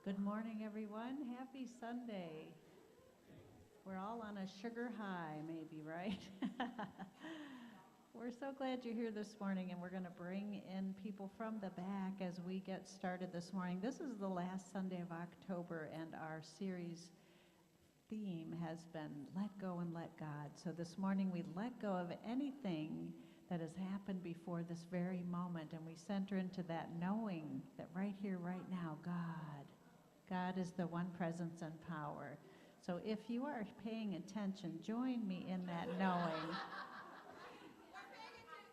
Good morning, everyone. Happy Sunday. We're all on a sugar high, maybe, right? We're so glad you're here this morning, and we're going to bring in people from the back as we get started this morning. This is the last Sunday of October, and our series theme has been Let Go and Let God. So this morning we let go of anything that has happened before this very moment, and we center into that knowing that right here, right now, God is the one presence and power. So if you are paying attention, join me in that knowing.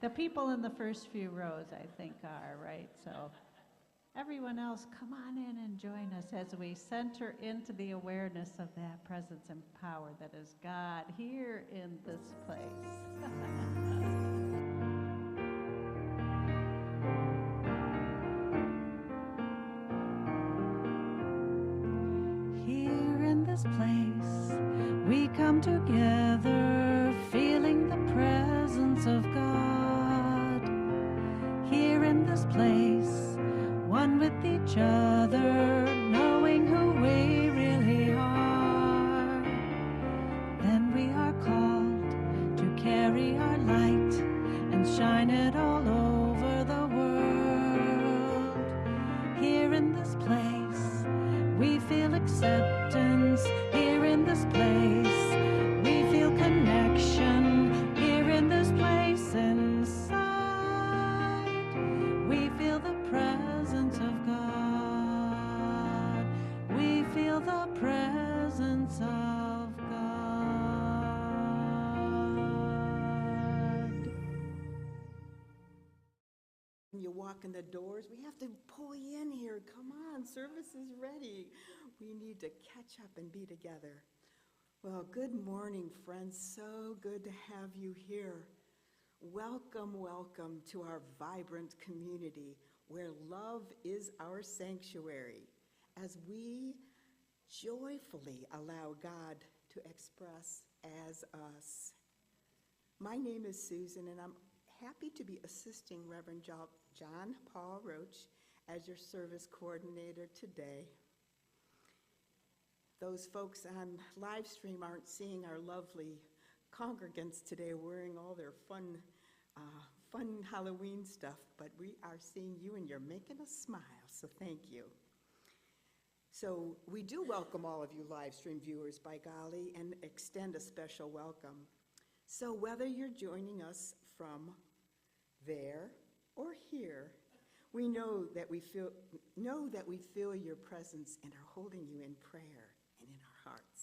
The people in the first few rows, I think, are, right? So everyone else, come on in and join us as we center into the awareness of that presence and power that is God here in this place. This place we come together, feeling the presence of God. Here in this place, one with each other, knowing who we really are. Then we are called to carry our light and shine it all over the world. Here in this place, we feel acceptance. Here in this place, we feel connection. Here in this place inside, we feel the presence of God. We feel the presence of God. When you walk in the doors, we have to pull you in here. Come on, service is ready. We need to catch up and be together. Well, good morning, friends. So good to have you here. Welcome, welcome to our vibrant community where love is our sanctuary as we joyfully allow God to express as us. My name is Susan, and I'm happy to be assisting Reverend John Paul Roach as your service coordinator today. Those folks on live stream aren't seeing our lovely congregants today wearing all their fun Halloween stuff, but we are seeing you and you're making us smile, so thank you. So we do welcome all of you live stream viewers, by golly, and extend a special welcome. So whether you're joining us from there or here, we know that we feel your presence and are holding you in prayer and in our hearts.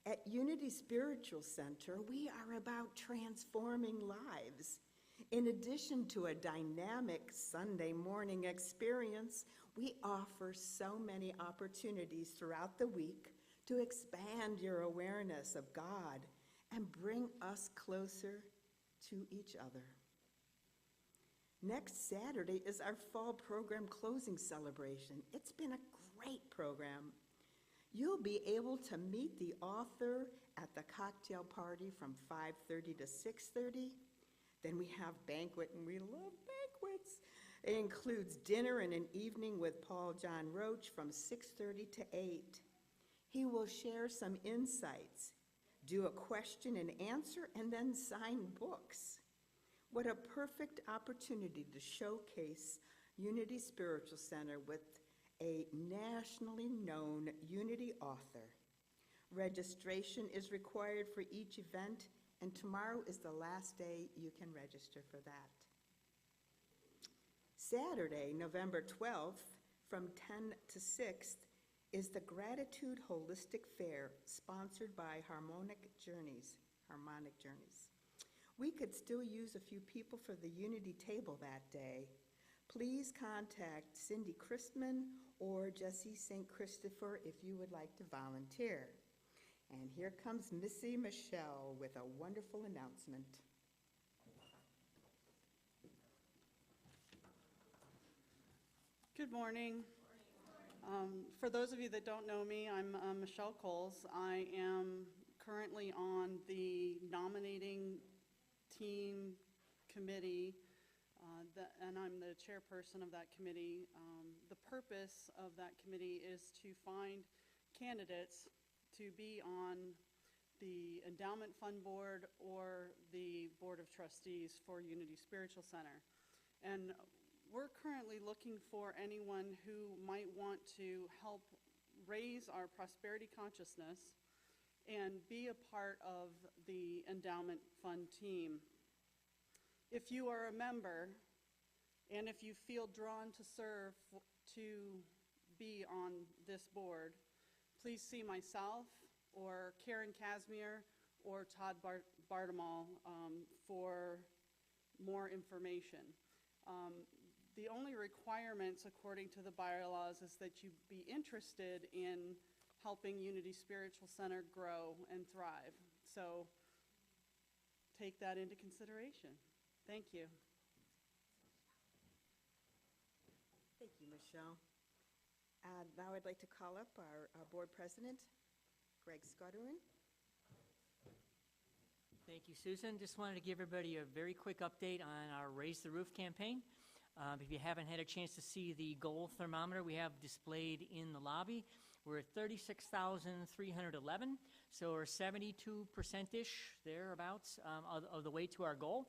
At Unity Spiritual Center, we are about transforming lives. In addition to a dynamic Sunday morning experience, we offer so many opportunities throughout the week to expand your awareness of God and bring us closer to each other. Next Saturday is our fall program closing celebration. It's been a great program. You'll be able to meet the author at the cocktail party from 5:30 to 6:30. Then we have banquet, and we love banquets. It includes dinner and an evening with Paul John Roach from 6:30 to 8. He will share some insights, do a question and answer, and then sign books. What a perfect opportunity to showcase Unity Spiritual Center with a nationally known Unity author. Registration is required for each event, and tomorrow is the last day you can register for that. Saturday, November 12th, from 10 to 6, is the Gratitude Holistic Fair, sponsored by Harmonic Journeys. We could still use a few people for the Unity table that day. Please contact Cindy Christman or Jessie St. Christopher if you would like to volunteer. And here comes Missy Michelle with a wonderful announcement. Good morning. For those of you that don't know me, I'm Michelle Coles. I am currently on the nominating team committee and I'm the chairperson of that committee. The purpose of that committee is to find candidates to be on the Endowment Fund Board or the Board of Trustees for Unity Spiritual Center. And we're currently looking for anyone who might want to help raise our prosperity consciousness and be a part of the endowment fund team. If you are a member and if you feel drawn to serve, to be on this board, please see myself or Karen Casimir or Todd Bartimal for more information. The only requirements according to the bylaws is that you be interested in helping Unity Spiritual Center grow and thrive. So take that into consideration. Thank you. Thank you, Michelle. Now I'd like to call up our board president, Greg Scudderin. Thank you, Susan. Just wanted to give everybody a very quick update on our Raise the Roof campaign. If you haven't had a chance to see the goal thermometer we have displayed in the lobby, we're at 36,311, so we're 72%-ish, thereabouts, of the way to our goal.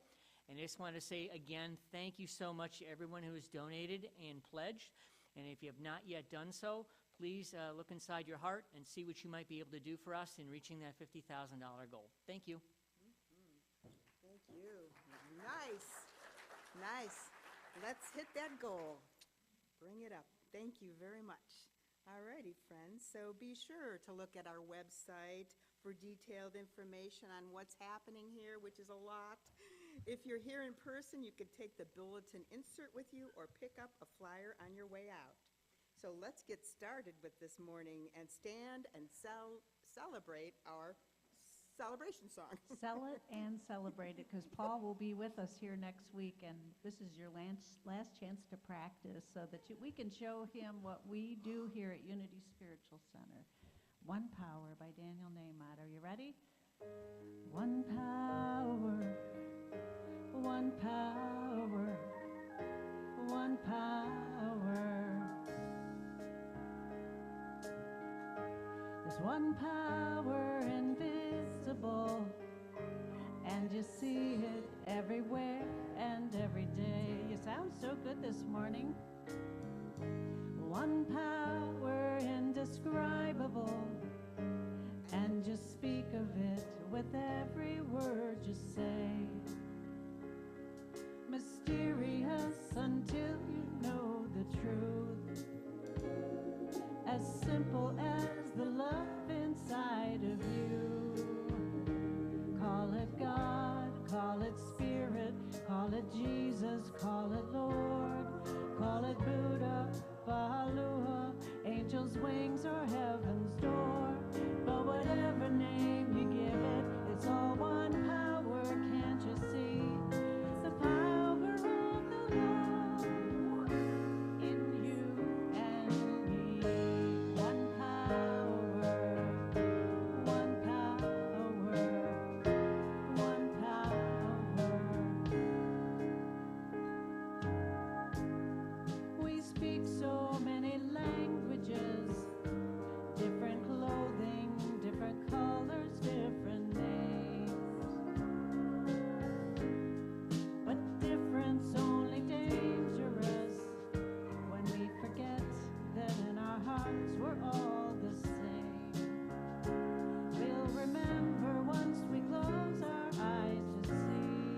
And I just wanted to say again, thank you so much to everyone who has donated and pledged. And if you have not yet done so, please look inside your heart and see what you might be able to do for us in reaching that $50,000 goal. Thank you. Thank you. Nice. Nice. Let's hit that goal. Bring it up. Thank you very much. All righty, friends. So be sure to look at our website for detailed information on what's happening here, which is a lot. If you're here in person, you could take the bulletin insert with you or pick up a flyer on your way out. So let's get started with this morning and stand and celebrate our celebration song. Sell it and celebrate it, because Paul will be with us here next week, and this is your last chance to practice so that we can show him what we do here at Unity Spiritual Center. One Power by Daniel Nahmod. Are you ready? One power, one power, one power. There's one power invisible, and you see it everywhere and every day. You sound so good this morning. One power indescribable, and just speak of it with every word you say. Mysterious until you know the truth, as simple as the love inside of you. Call it God, call it Spirit, call it Jesus, call it Lord, call it Buddha, Bahalua, angel's wings or heaven's door. But whatever name you give it, it's all one power, can't you see? The power of the Lord in you and me. One power, one power, one power. We speak so many languages, different clothing, different colors, different names. But difference only dangerous when we forget that in our hearts we're all the same. We'll remember once we close our eyes to see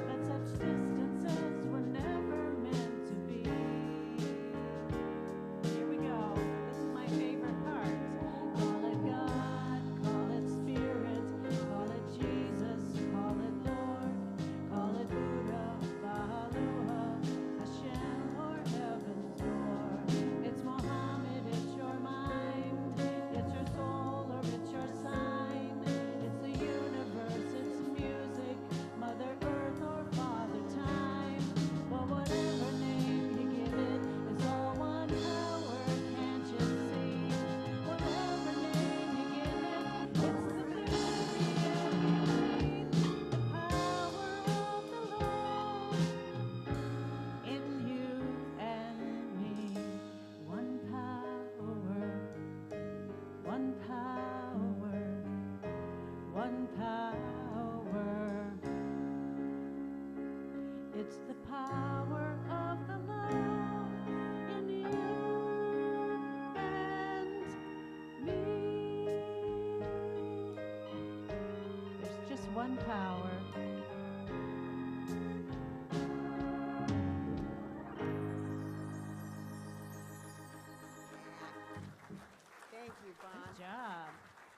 that such distances were never meant to be. Here we go. This is my favorite part. Call it God, call it Spirit, call it Jesus, call it Lord, call it Buddha, Bahalua, Hashem, or heaven's door. It's Muhammad, it's and power. Thank you, Bon. Good job.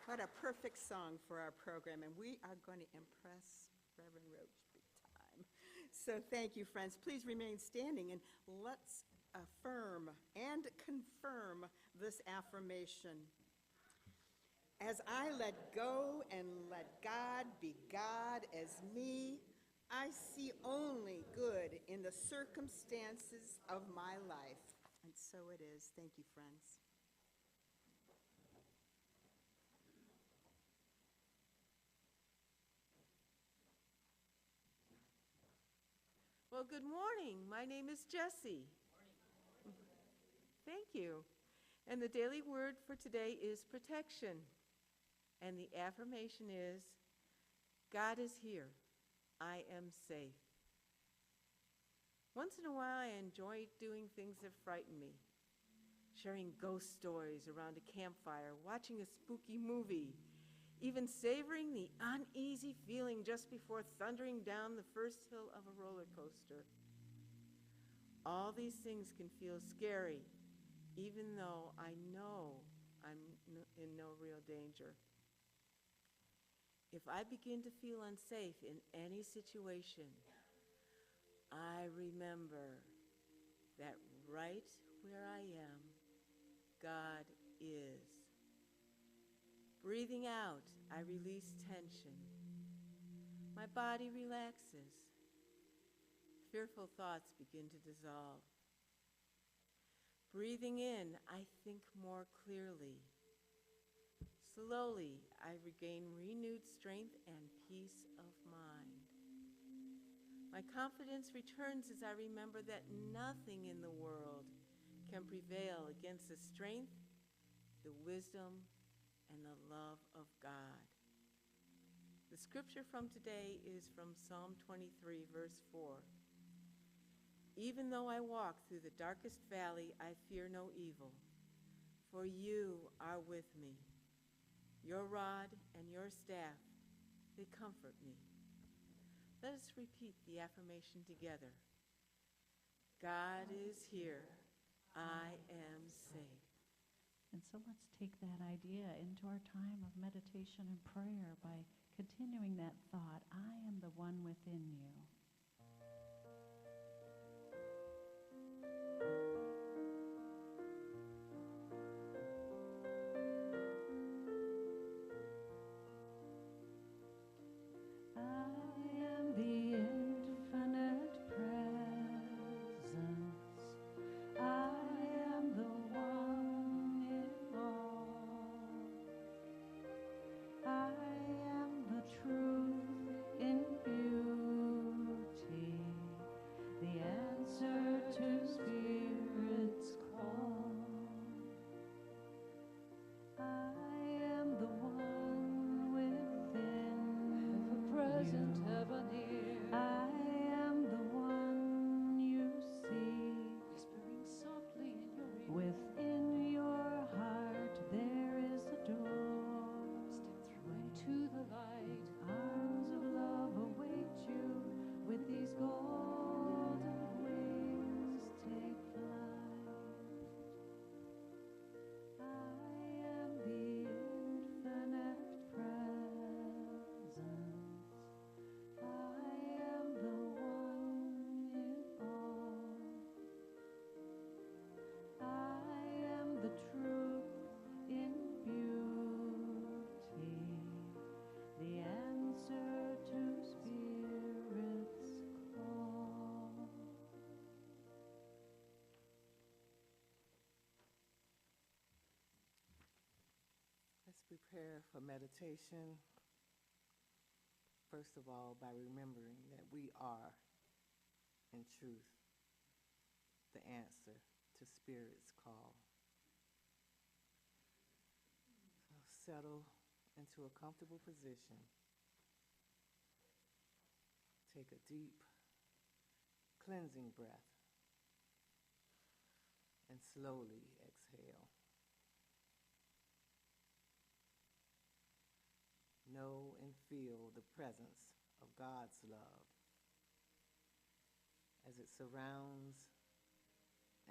What a perfect song for our program, and we are going to impress Reverend Roach big time. So thank you, friends. Please remain standing, and let's affirm and confirm this affirmation. As I let go and let God be God as me, I see only good in the circumstances of my life. And so it is. Thank you, friends. Well, good morning. My name is Jessie. Thank you. And the daily word for today is protection. And the affirmation is, God is here. I am safe. Once in a while, I enjoy doing things that frighten me. Sharing ghost stories around a campfire, watching a spooky movie, even savoring the uneasy feeling just before thundering down the first hill of a roller coaster. All these things can feel scary, even though I know I'm in no real danger. If I begin to feel unsafe in any situation, I remember that right where I am, God is. Breathing out, I release tension. My body relaxes. Fearful thoughts begin to dissolve. Breathing in, I think more clearly. Slowly, I regain renewed strength and peace of mind. My confidence returns as I remember that nothing in the world can prevail against the strength, the wisdom, and the love of God. The scripture from today is from Psalm 23, verse 4. Even though I walk through the darkest valley, I fear no evil, for you are with me. Your rod and your staff, they comfort me. Let us repeat the affirmation together. God is here. I am safe. And so let's take that idea into our time of meditation and prayer by continuing that thought, I am the one within you. Prepare for meditation, first of all, by remembering that we are, in truth, the answer to Spirit's call. So settle into a comfortable position. Take a deep, cleansing breath, and slowly exhale. Know and feel the presence of God's love as it surrounds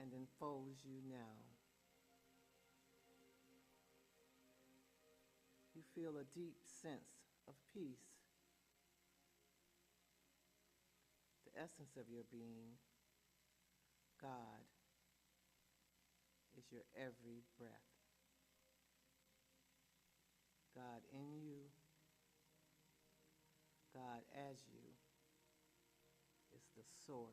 and enfolds you now. You feel a deep sense of peace. The essence of your being, God, is your every breath. God in you, God as you, is the source.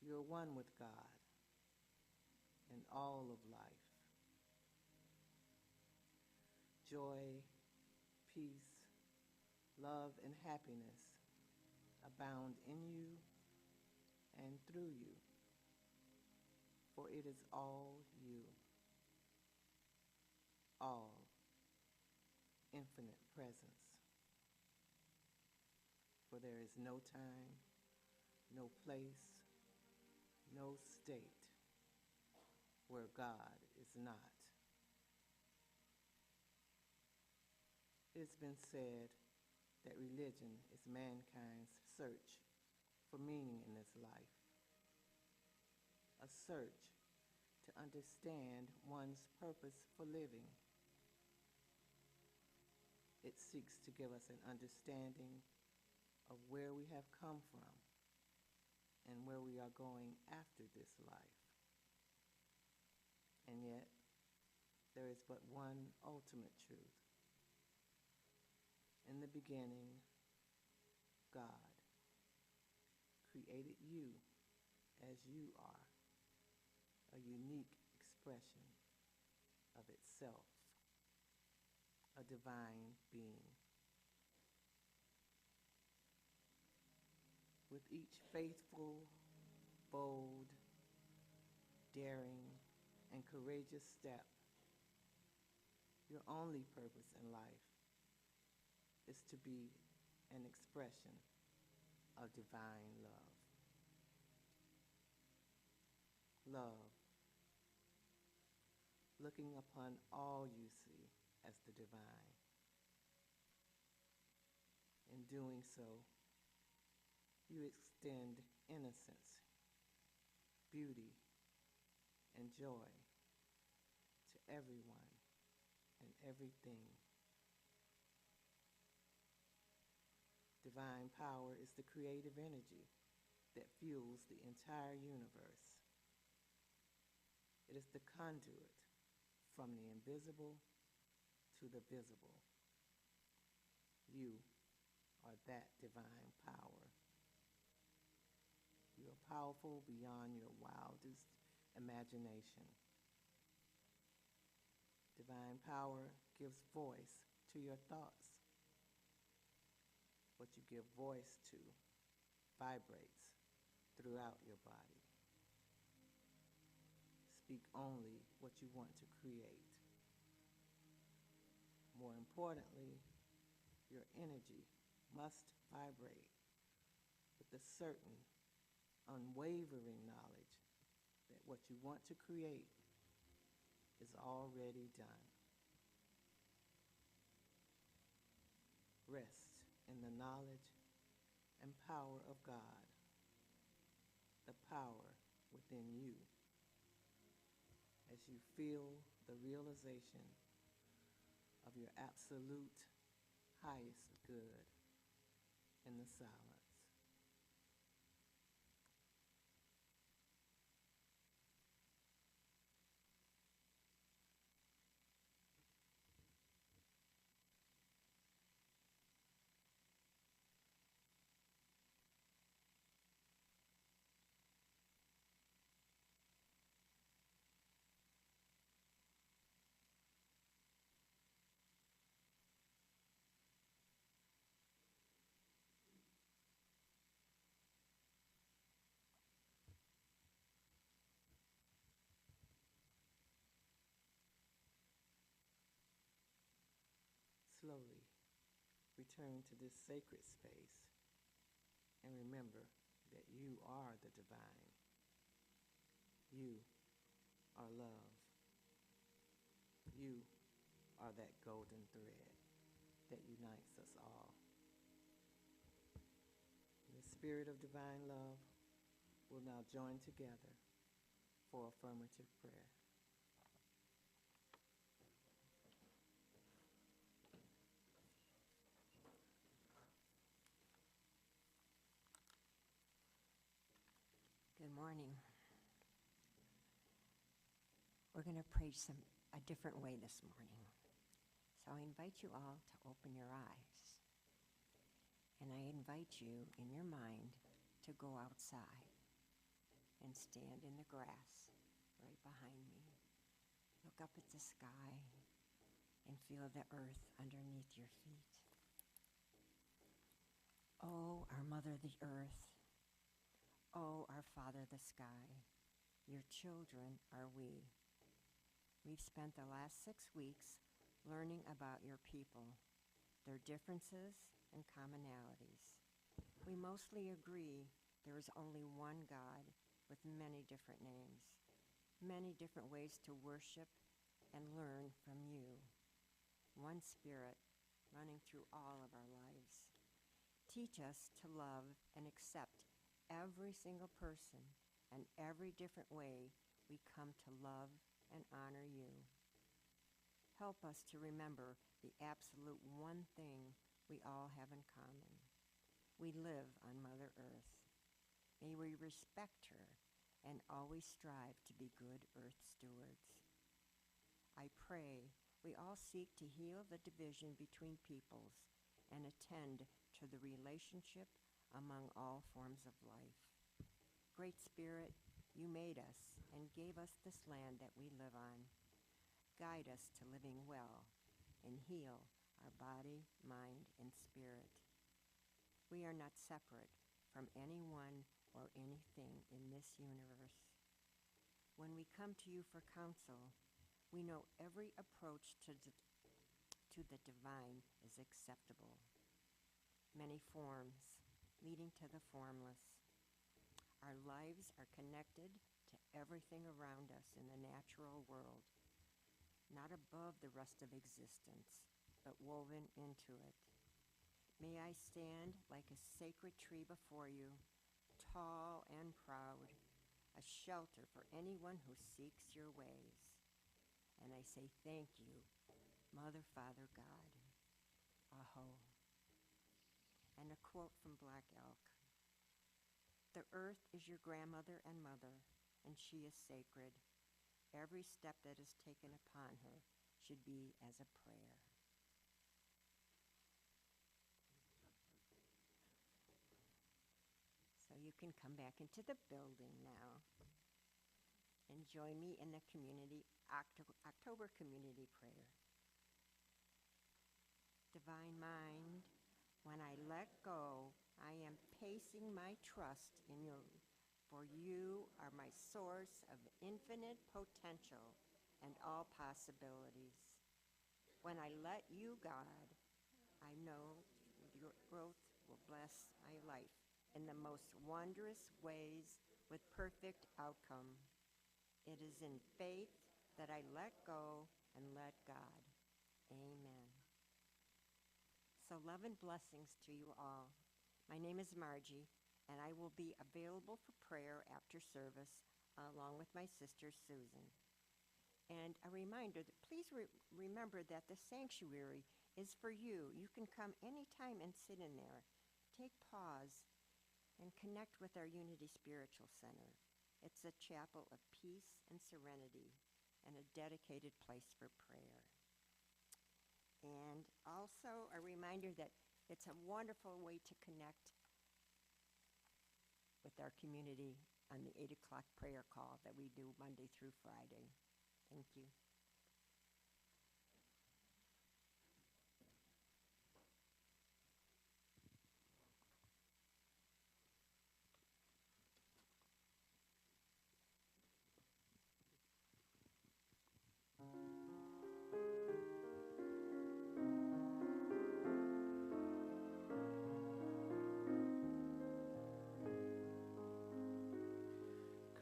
You're one with God in all of life. Joy, peace, love, and happiness abound in you and through you, for it is all you, all infinite presence. For there is no time, no place, no state where God is not. It's been said that religion is mankind's search for meaning in this life, a search to understand one's purpose for living. It seeks to give us an understanding of where we have come from and where we are going after this life. And yet, there is but one ultimate truth. In the beginning, God created you as you are, a unique expression of itself, a divine being. With each faithful, bold, daring, and courageous step, your only purpose in life is to be an expression of divine love. Love, looking upon all you see as the divine. In doing so, you extend innocence, beauty, and joy to everyone and everything. Divine power is the creative energy that fuels the entire universe. It is the conduit from the invisible to the visible. You are that divine power. You are powerful beyond your wildest imagination. Divine power gives voice to your thoughts. What you give voice to vibrates throughout your body. Speak only what you want to create. More importantly, your energy must vibrate with the certain, unwavering knowledge that what you want to create is already done. Rest in the knowledge and power of God, the power within you, as you feel the realization of your absolute highest good in the silence. Slowly return to this sacred space and remember that you are the divine. You are love. You are that golden thread that unites us all. The spirit of divine love will now join together for affirmative prayer. Good morning. We're going to pray a different way this morning. So I invite you all to open your eyes. And I invite you in your mind to go outside and stand in the grass right behind me. Look up at the sky and feel the earth underneath your feet. Oh, our Mother the Earth. Oh, our Father the sky. Your children are we. We've spent the last 6 weeks learning about your people, their differences and commonalities. We mostly agree there is only one God with many different names, many different ways to worship and learn from you. One Spirit running through all of our lives. Teach us to love and accept every single person and every different way we come to love and honor you. Help us to remember the absolute one thing we all have in common. We live on Mother Earth. May we respect her and always strive to be good earth stewards. I pray we all seek to heal the division between peoples and attend to the relationship among all forms of life. Great Spirit, you made us and gave us this land that we live on. Guide us to living well and heal our body, mind, and spirit. We are not separate from anyone or anything in this universe. When we come to you for counsel, we know every approach to the divine is acceptable. Many forms leading to the formless. Our lives are connected to everything around us in the natural world, not above the rest of existence, but woven into it. May I stand like a sacred tree before you, tall and proud, a shelter for anyone who seeks your ways. And I say thank you, Mother, Father, God. Aho. And a quote from Black Elk. The earth is your grandmother and mother, and she is sacred. Every step that is taken upon her should be as a prayer. So you can come back into the building now and join me in the October community prayer. Divine Mind, when I let go, I am placing my trust in you, for you are my source of infinite potential and all possibilities. When I let you, God, I know your growth will bless my life in the most wondrous ways with perfect outcome. It is in faith that I let go and let God. Amen. So love and blessings to you all. My name is Margie, and I will be available for prayer after service along with my sister Susan. And a reminder that please remember that the sanctuary is for you. You can come anytime and sit in there. Take pause and connect with our Unity Spiritual Center. It's a chapel of peace and serenity and a dedicated place for prayer. And also a reminder that it's a wonderful way to connect with our community on the 8 o'clock prayer call that we do Monday through Friday. Thank you.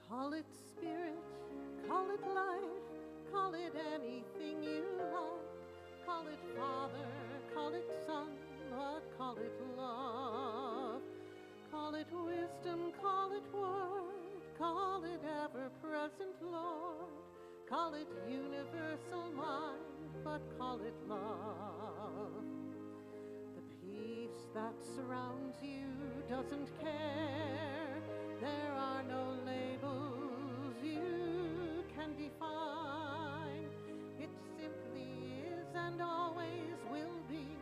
Call it spirit, call it life, call it anything you like. Call it Father, call it Son, but call it love. Call it wisdom, call it word, call it ever-present Lord. Call it universal mind, but call it love. The peace that surrounds you doesn't care. There are no labels you can define. It simply is and always will be,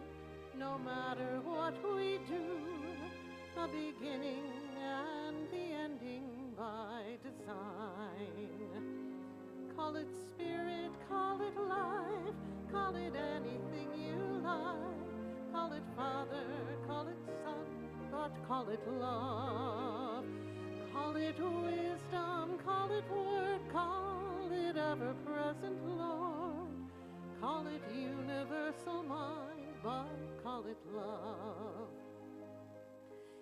no matter what we do, the beginning and the ending by design. Call it spirit, call it life, call it anything you like. Call it Father, call it Son, but call it love. Call it wisdom, call it word, call it ever-present Lord. Call it universal mind, but call it love.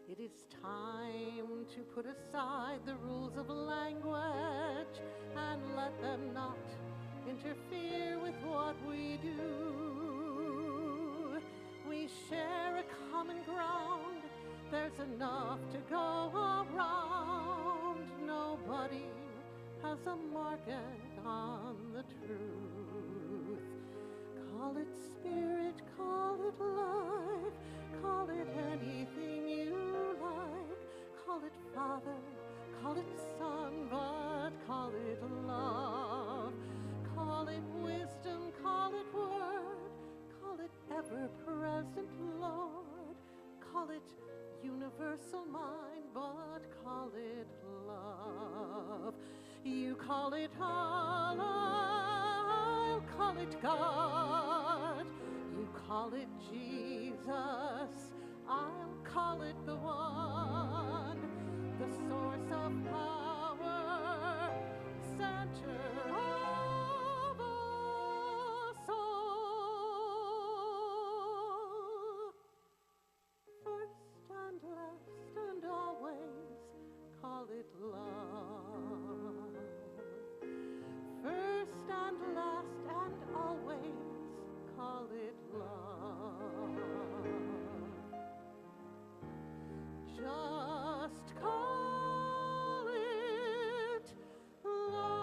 It is time to put aside the rules of language and let them not interfere with what we do. We share a common ground. There's enough to go around. Nobody has a market on the truth. Call it spirit, call it life, call it anything you like. Call it Father, call it Son, but call it love. Call it wisdom, call it word, call it ever-present Lord. Call it universal mind, but call it love. You call it Allah, I'll call it God. You call it Jesus, I'll call it the one, the source of power, center of us all. First and last and always, call it love. First and last and always, call it love. Just call it love.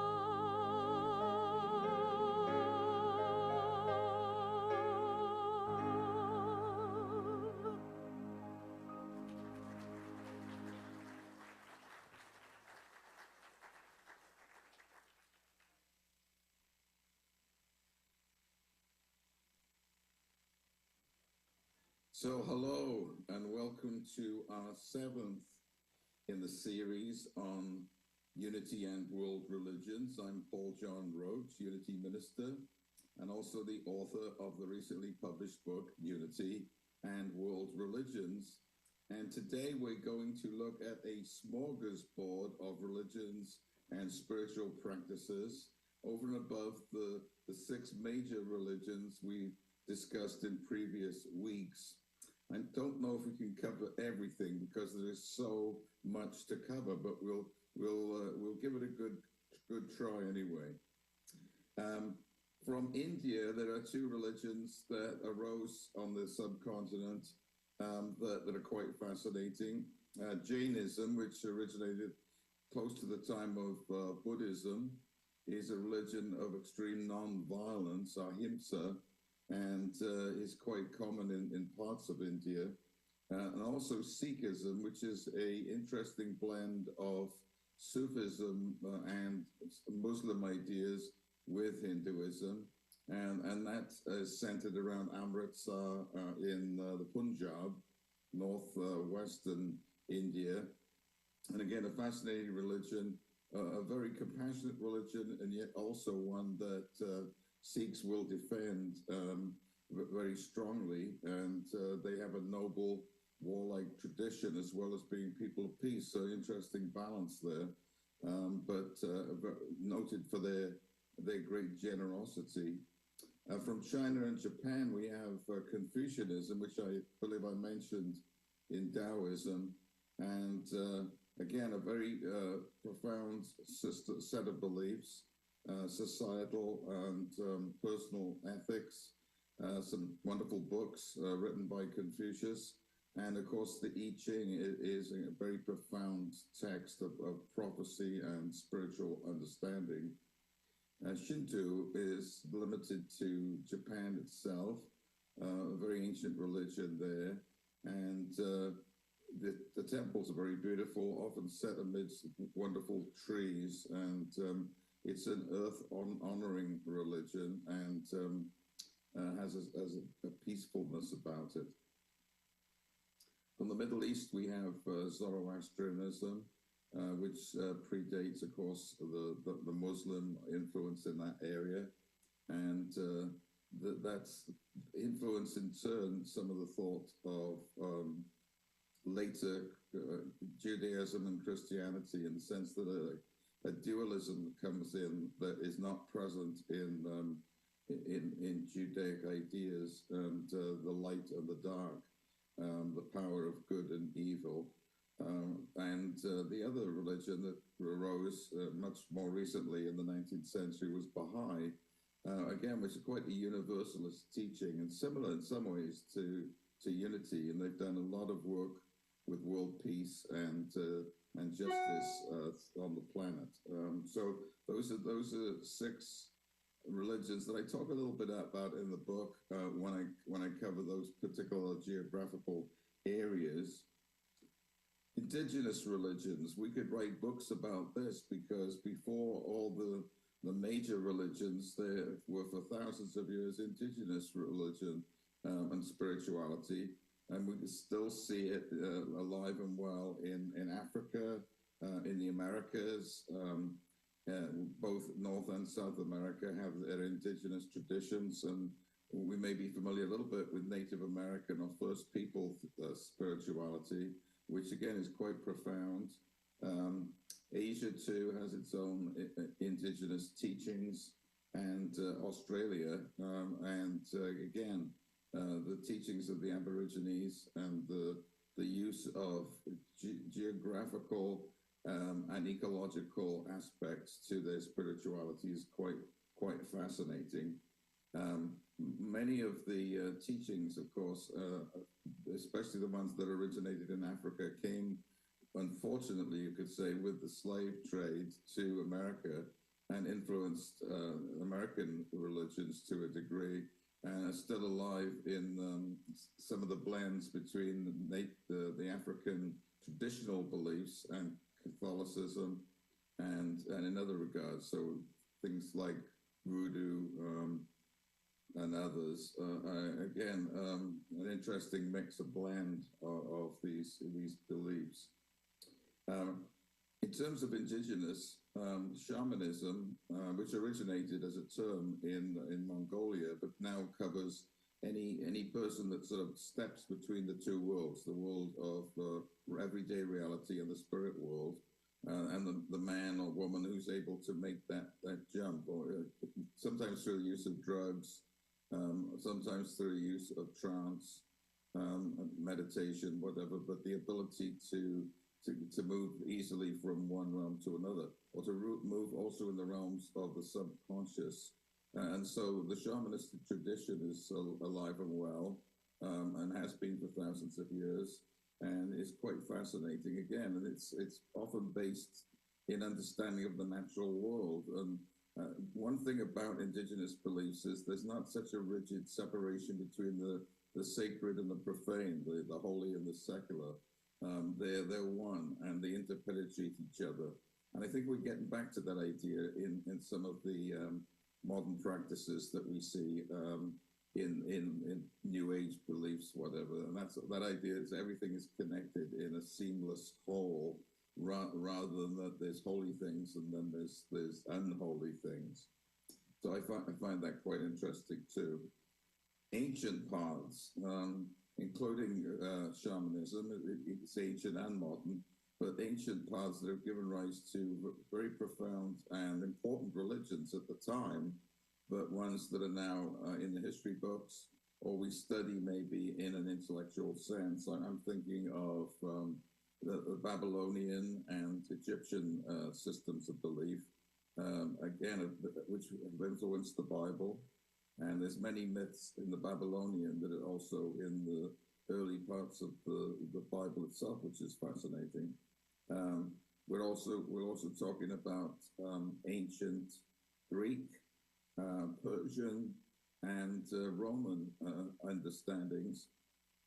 So hello and welcome to our 7th in the series on Unity and World Religions. I'm Paul John Roach, Unity Minister, and also the author of the recently published book, Unity and World Religions. And today we're going to look at a smorgasbord of religions and spiritual practices over and above the 6 major religions we discussed in previous weeks. I don't know if we can cover everything because there is so much to cover, but we'll give it a good try anyway. From India, there are 2 religions that arose on the subcontinent that are quite fascinating. Jainism, which originated close to the time of Buddhism, is a religion of extreme non-violence, ahimsa, and is quite common in parts of India. And also Sikhism, which is an interesting blend of Sufism and Muslim ideas with Hinduism. And that is centered around Amritsar in the Punjab, northwestern India. And again, a fascinating religion, a very compassionate religion, and yet also one that Sikhs will defend very strongly, and they have a noble warlike tradition as well as being people of peace, so interesting balance there, but noted for their great generosity. From China and Japan, we have Confucianism, which I believe I mentioned in Taoism, and again, a very profound set of beliefs, societal and personal ethics, some wonderful books written by Confucius. And of course, the I Ching is a very profound text of prophecy and spiritual understanding. Shinto is limited to Japan itself, a very ancient religion there. And the temples are very beautiful, often set amidst wonderful trees. And it's an earth-honoring religion and has a peacefulness about it. From the Middle East, we have Zoroastrianism, which predates, of course, the Muslim influence in that area. And that's influenced, in turn, some of the thought of later Judaism and Christianity, in the sense that a dualism comes in that is not present in Judaic ideas, and the light and the dark, the power of good and evil. And the other religion that arose much more recently in the 19th century was Baha'i, again, which is quite a universalist teaching and similar in some ways to unity. And they've done a lot of work with world peace and justice on the planet. So those are 6 religions that I talk a little bit about in the book when I cover those particular geographical areas. Indigenous religions, we could write books about this, because before all the major religions, there were for thousands of years indigenous religion and spirituality, and we can still see it alive and well in Africa, in the Americas. Both North and South America have their indigenous traditions, and we may be familiar a little bit with Native American or First People spirituality, which again is quite profound. Asia too has its own indigenous teachings, and Australia, and again, the teachings of the Aborigines and the use of geographical and ecological aspects to their spirituality is quite fascinating. Many of the teachings, of course, especially the ones that originated in Africa, came, unfortunately, you could say, with the slave trade to America, and influenced American religions to a degree, and are still alive in some of the blends between the African traditional beliefs and Catholicism, and in other regards. So things like voodoo and others. Again, an interesting mix, a blend of these beliefs. In terms of indigenous, shamanism, which originated as a term in Mongolia, but now covers any person that sort of steps between the two worlds, the world of everyday reality and the spirit world, and the man or woman who's able to make that jump, or sometimes through the use of drugs, sometimes through the use of trance, meditation, whatever, but the ability to move easily from one realm to another, or to move also in the realms of the subconscious. And so the shamanistic tradition is alive and well, and has been for thousands of years, and is quite fascinating again. And it's often based in understanding of the natural world. And one thing about indigenous beliefs is there's not such a rigid separation between the sacred and the profane, the holy and the secular. They're one, and they interpenetrate each other. And I think we're getting back to that idea in some of the modern practices that we see in New Age beliefs, whatever. And that idea is everything is connected in a seamless whole, rather than that there's holy things and then there's unholy things. So I find that quite interesting too. Ancient paths, including shamanism, it's ancient and modern, but ancient paths that have given rise to very profound and important religions at the time, but ones that are now in the history books, or we study maybe in an intellectual sense. I'm thinking of the Babylonian and Egyptian systems of belief, again, which have influenced the Bible. And there's many myths in the Babylonian that are also in the early parts of the Bible itself, which is fascinating. We're also talking about ancient Greek, Persian, and Roman understandings.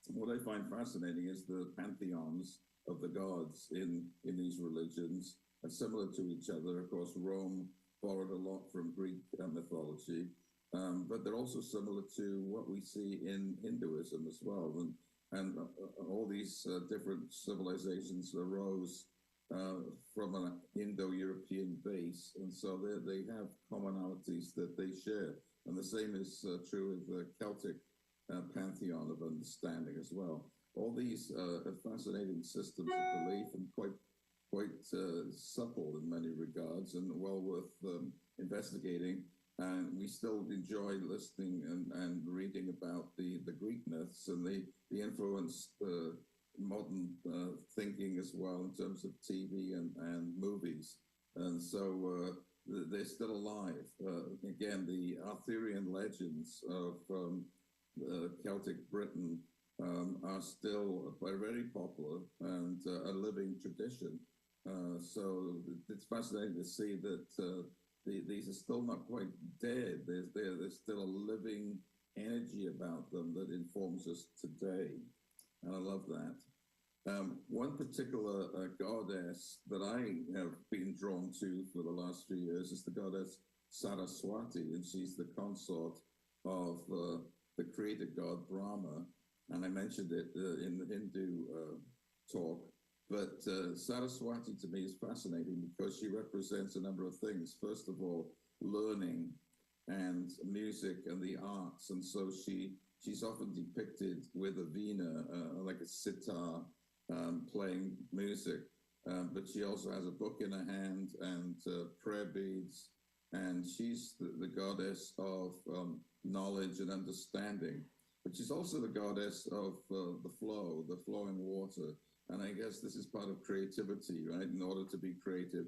What I find fascinating is the pantheons of the gods in these religions are similar to each other. Of course, Rome borrowed a lot from Greek mythology, but they're also similar to what we see in Hinduism as well. And all these different civilizations arose from an Indo-European base, and so they have commonalities that they share. And the same is true with the Celtic pantheon of understanding as well. All these are fascinating systems of belief and quite subtle in many regards and well worth investigating. And we still enjoy listening and reading about the Greek myths, and the influence modern thinking as well in terms of TV and movies. And so they're still alive. Again, the Arthurian legends of Celtic Britain are still very popular and a living tradition. So it's fascinating to see that these are still not quite dead. There's still a living energy about them that informs us today. And I love that. One particular goddess that I have been drawn to for the last few years is the goddess Saraswati, and she's the consort of the creator god Brahma. And I mentioned it in the Hindu talk. But Saraswati to me is fascinating because she represents a number of things. First of all, learning and music and the arts. And so she's often depicted with a veena, like a sitar, playing music. But she also has a book in her hand and prayer beads. And she's the goddess of knowledge and understanding. But she's also the goddess of the flow, the flowing water. And I guess this is part of creativity, right? In order to be creative,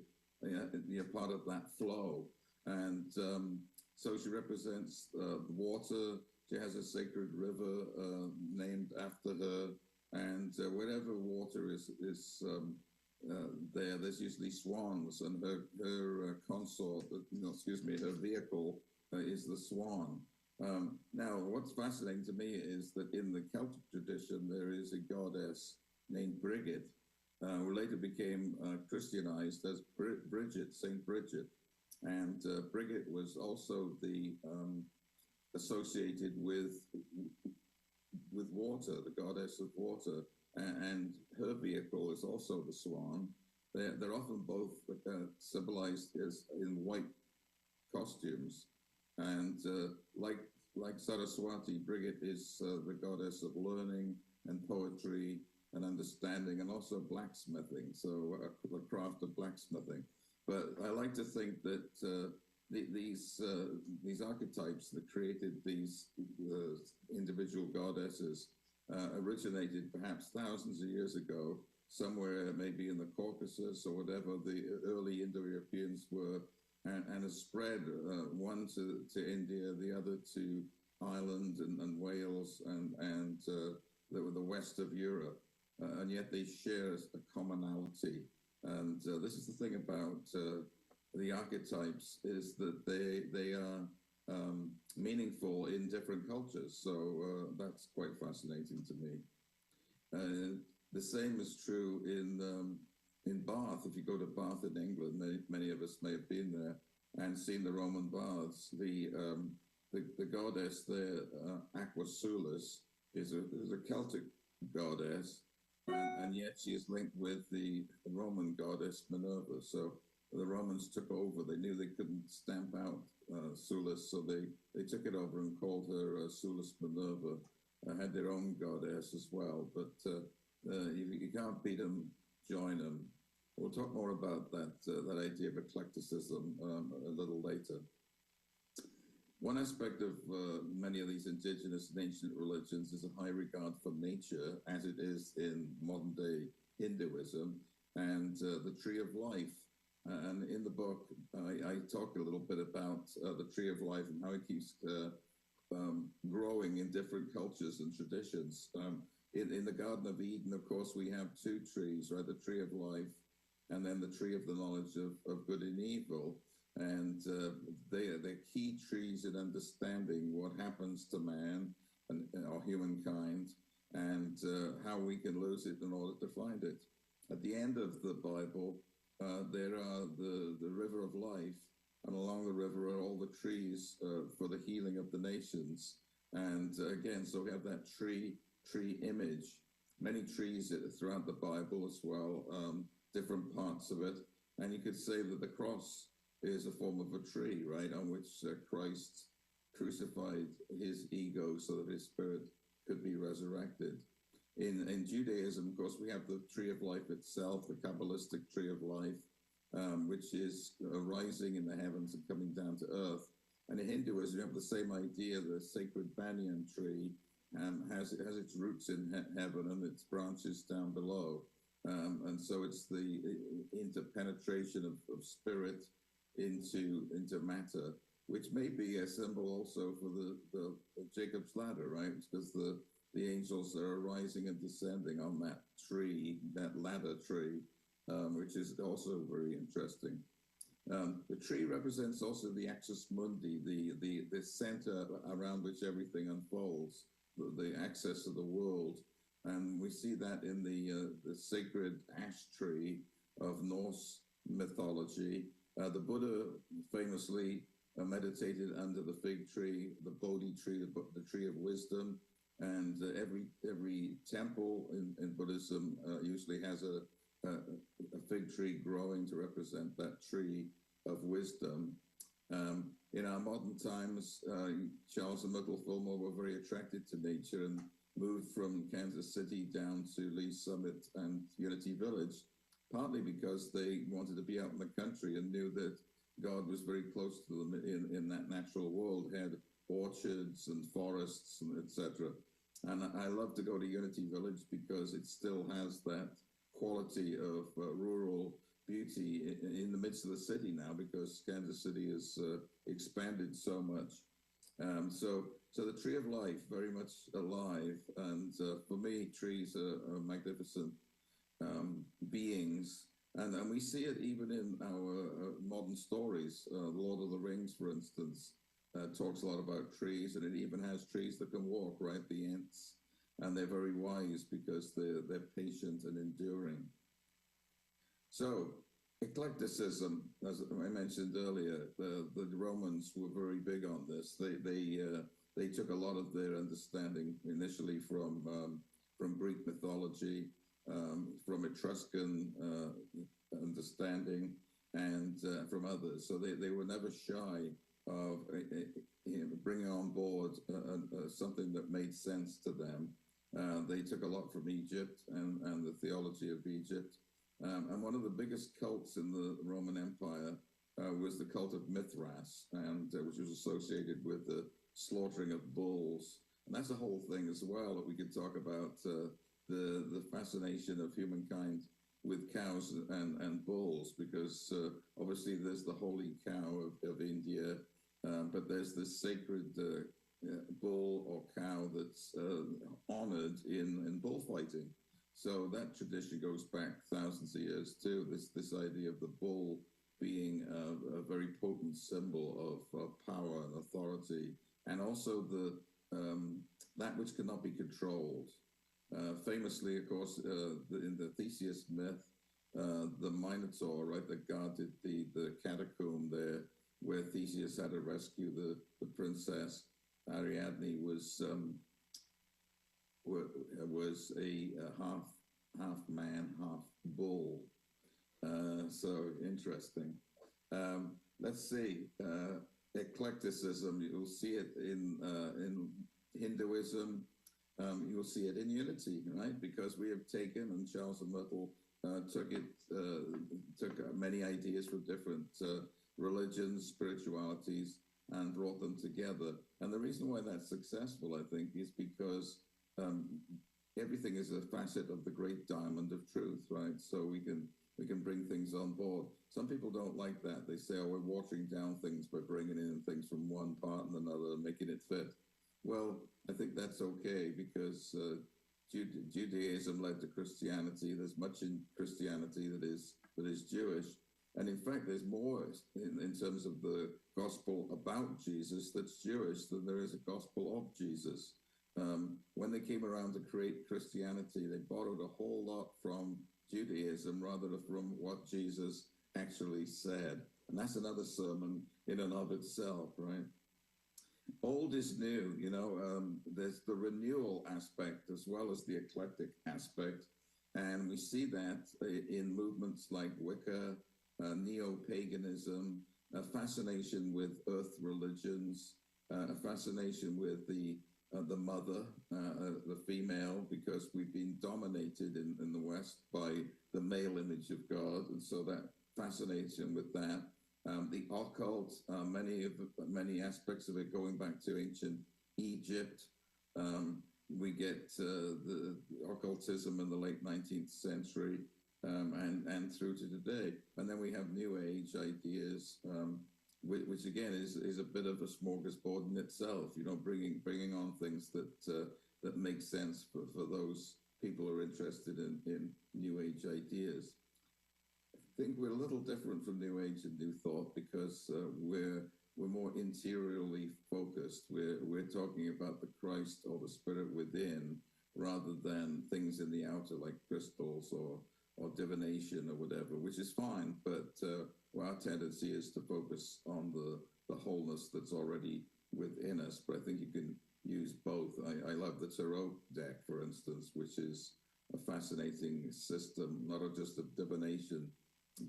you're part of that flow. And so she represents the water. She has a sacred river named after her. And wherever water is there's usually swans. And her consort, her vehicle is the swan. Now, what's fascinating to me is that in the Celtic tradition, there is a goddess named Brigid, who later became Christianized as Bridget, Saint Bridget. And Brigid was also associated with water, the goddess of water, and her vehicle is also the swan. They're often both symbolized as in white costumes, and like Saraswati, Brigid is the goddess of learning and poetry and understanding, and also blacksmithing, so the craft of blacksmithing. But I like to think that these archetypes that created these individual goddesses originated perhaps thousands of years ago, somewhere maybe in the Caucasus or whatever the early Indo-Europeans were, and has spread, one to India, the other to Ireland and Wales and the west of Europe. And yet they share a commonality. And this is the thing about the archetypes, is that they are meaningful in different cultures. So that's quite fascinating to me. The same is true in Bath. If you go to Bath in England, many of us may have been there and seen the Roman baths. The goddess there, Aqua Sulis, is a Celtic goddess. And yet she is linked with the Roman goddess Minerva. So the Romans took over. They knew they couldn't stamp out Sulis, so they took it over and called her Sulis Minerva. Had their own goddess as well. But you can't beat them, join them. We'll talk more about that idea of eclecticism a little later. One aspect of many of these indigenous and ancient religions is a high regard for nature, as it is in modern-day Hinduism, and the tree of life. And in the book, I talk a little bit about the tree of life and how it keeps growing in different cultures and traditions. In the Garden of Eden, of course, we have two trees, right? The tree of life and then the tree of the knowledge of good and evil. And they're key trees in understanding what happens to man and or humankind, and how we can lose it in order to find it. At the end of the Bible, there are the river of life, and along the river are all the trees for the healing of the nations. And again, so we have that tree image. Many trees throughout the Bible as well, different parts of it. And you could say that the cross is a form of a tree, right, on which Christ crucified his ego so that his spirit could be resurrected. In Judaism, of course, we have the tree of life itself, the Kabbalistic tree of life, which is rising in the heavens and coming down to earth. And in Hinduism, you have the same idea. The sacred banyan tree has its roots in heaven and its branches down below. And so it's the interpenetration of spirit into matter, which may be a symbol also for the Jacob's ladder, right? Because the angels are rising and descending on that tree, that ladder tree, which is also very interesting. The tree represents also the axis mundi, the center around which everything unfolds, the axis of the world. And we see that in the sacred ash tree of Norse mythology. The Buddha famously meditated under the fig tree, the Bodhi tree, the tree of wisdom. And every temple in Buddhism usually has a fig tree growing to represent that tree of wisdom. In our modern times, Charles and Myrtle Fillmore were very attracted to nature and moved from Kansas City down to Lee Summit and Unity Village, partly because they wanted to be out in the country and knew that God was very close to them in that natural world, had orchards and forests and etc. And I love to go to Unity Village because it still has that quality of rural beauty in the midst of the city now, because Kansas City has expanded so much. So the tree of life, very much alive. And for me, trees are magnificent beings. And we see it even in our modern stories. Lord of the Rings, for instance, talks a lot about trees, and it even has trees that can walk, right? The Ents. And they're very wise because they're patient and enduring. So eclecticism, as I mentioned earlier, the Romans were very big on this. They took a lot of their understanding initially from Greek mythology, from Etruscan understanding, and from others. So they were never shy of bringing on board something that made sense to them. They took a lot from Egypt and the theology of Egypt. And one of the biggest cults in the Roman Empire was the cult of Mithras, and which was associated with the slaughtering of bulls. And that's a whole thing as well that we could talk about, the fascination of humankind with cows and bulls, because obviously there's the holy cow of India, but there's this sacred bull or cow that's honored in bullfighting. So that tradition goes back thousands of years too, this idea of the bull being a very potent symbol of power and authority, and also that which cannot be controlled. Famously, of course, in the Theseus myth, the Minotaur, right, that guarded the catacomb there, where Theseus had to rescue the princess Ariadne, was a half man, half bull. So interesting. Let's see. Eclecticism, you'll see it in Hinduism. You'll see it in unity, right? Because we have taken, and Charles and Myrtle took many ideas from different religions, spiritualities, and brought them together. And the reason why that's successful, I think, is because everything is a facet of the great diamond of truth, right? So we can bring things on board. Some people don't like that. They say, oh, we're watering down things by bringing in things from one part and another and making it fit. Well, I think that's okay because Judaism led to Christianity. There's much in Christianity that is Jewish, and in fact, there's more in terms of the gospel about Jesus that's Jewish than there is a gospel of Jesus. When they came around to create Christianity, they borrowed a whole lot from Judaism rather than from what Jesus actually said, and that's another sermon in and of itself, right? Old is new, there's the renewal aspect as well as the eclectic aspect. And we see that in movements like Wicca, neo-paganism, a fascination with earth religions, a fascination with the mother, the female, because we've been dominated in the West by the male image of God. And so that fascination with that. The occult, many aspects of it going back to ancient Egypt. We get the occultism in the late 19th century and through to today. And then we have New Age ideas, which again is a bit of a smorgasbord in itself. Bringing on things that make sense for those people who are interested in New Age ideas. I think we're a little different from New Age and New Thought because we're more interiorly focused. We're talking about the Christ or the Spirit within, rather than things in the outer like crystals or divination or whatever, which is fine. But our tendency is to focus on the wholeness that's already within us. But I think you can use both. I love the Tarot deck, for instance, which is a fascinating system, not just of divination,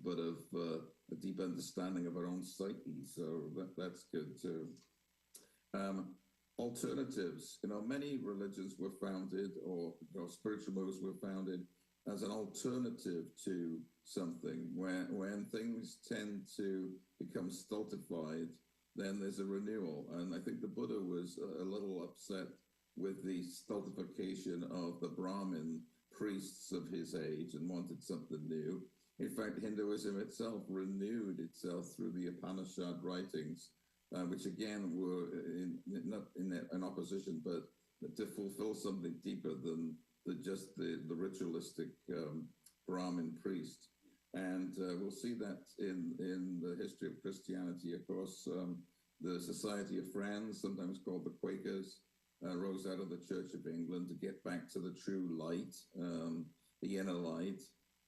but of a deep understanding of our own psyche. So that's good too. Alternatives. Many religions were founded, or spiritual moves were founded as an alternative to something. When things tend to become stultified, then there's a renewal. And I think the Buddha was a little upset with the stultification of the Brahmin priests of his age and wanted something new. In fact, Hinduism itself renewed itself through the Upanishad writings, which again were not in opposition, but to fulfill something deeper than just the ritualistic Brahmin priest. And we'll see that in the history of Christianity. Of course, the Society of Friends, sometimes called the Quakers, rose out of the Church of England to get back to the true light, the inner light.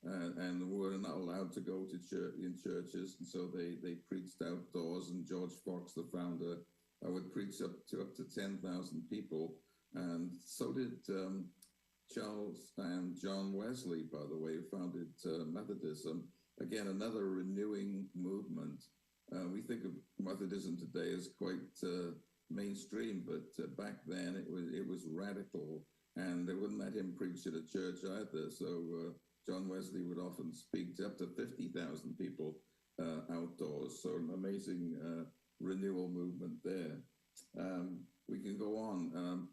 And were not allowed to go to church in churches, and so they preached outdoors. And George Fox, the founder, would preach up to 10,000 people, and so did Charles and John Wesley, by the way, who founded Methodism. Again, another renewing movement. We think of Methodism today as quite mainstream, but back then it was radical, and they wouldn't let him preach at a church either. So John Wesley would often speak to up to 50,000 people outdoors. So an amazing renewal movement there. We can go on.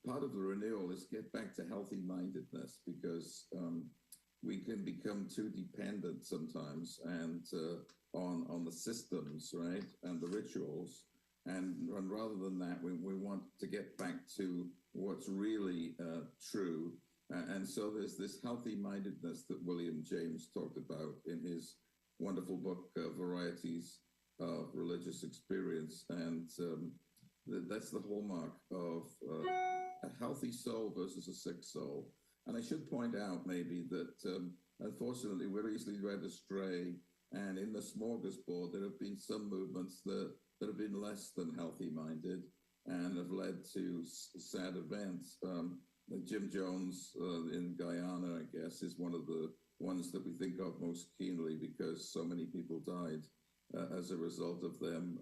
Part of the renewal is get back to healthy-mindedness, because we can become too dependent sometimes and on the systems, right, and the rituals. And rather than that, we want to get back to what's really true. And so there's this healthy-mindedness that William James talked about in his wonderful book, Varieties of Religious Experience. And that's the hallmark of a healthy soul versus a sick soul. And I should point out maybe that, unfortunately, we're easily led astray. And in the smorgasbord, there have been some movements that have been less than healthy-minded and have led to sad events. Jim Jones in Guyana, I guess, is one of the ones that we think of most keenly, because so many people died as a result of them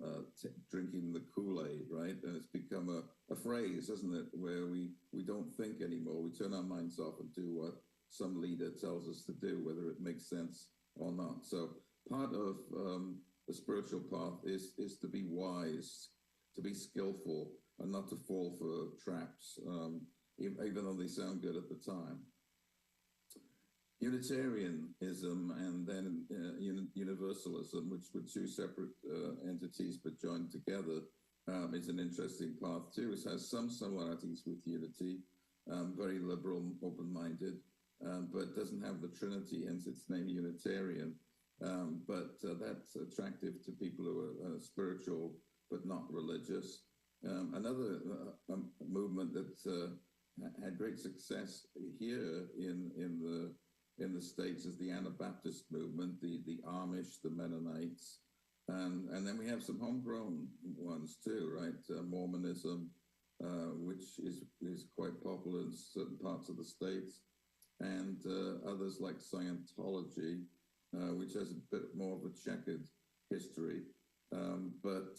drinking the Kool-Aid, right? And it's become a phrase, isn't it, where we don't think anymore. We turn our minds off and do what some leader tells us to do, whether it makes sense or not. So part of the spiritual path is to be wise, to be skillful, and not to fall for traps, even though they sound good at the time. Unitarianism and then Universalism, which were two separate entities but joined together, is an interesting path too. It has some similarities with unity, very liberal, open-minded, but doesn't have the Trinity, hence its name Unitarian. But that's attractive to people who are spiritual but not religious. Another movement that had great success here in the States is the Anabaptist movement, the Amish, the Mennonites, and then we have some homegrown ones too, right? Mormonism, which is quite popular in certain parts of the States, and others like Scientology, which has a bit more of a checkered history. But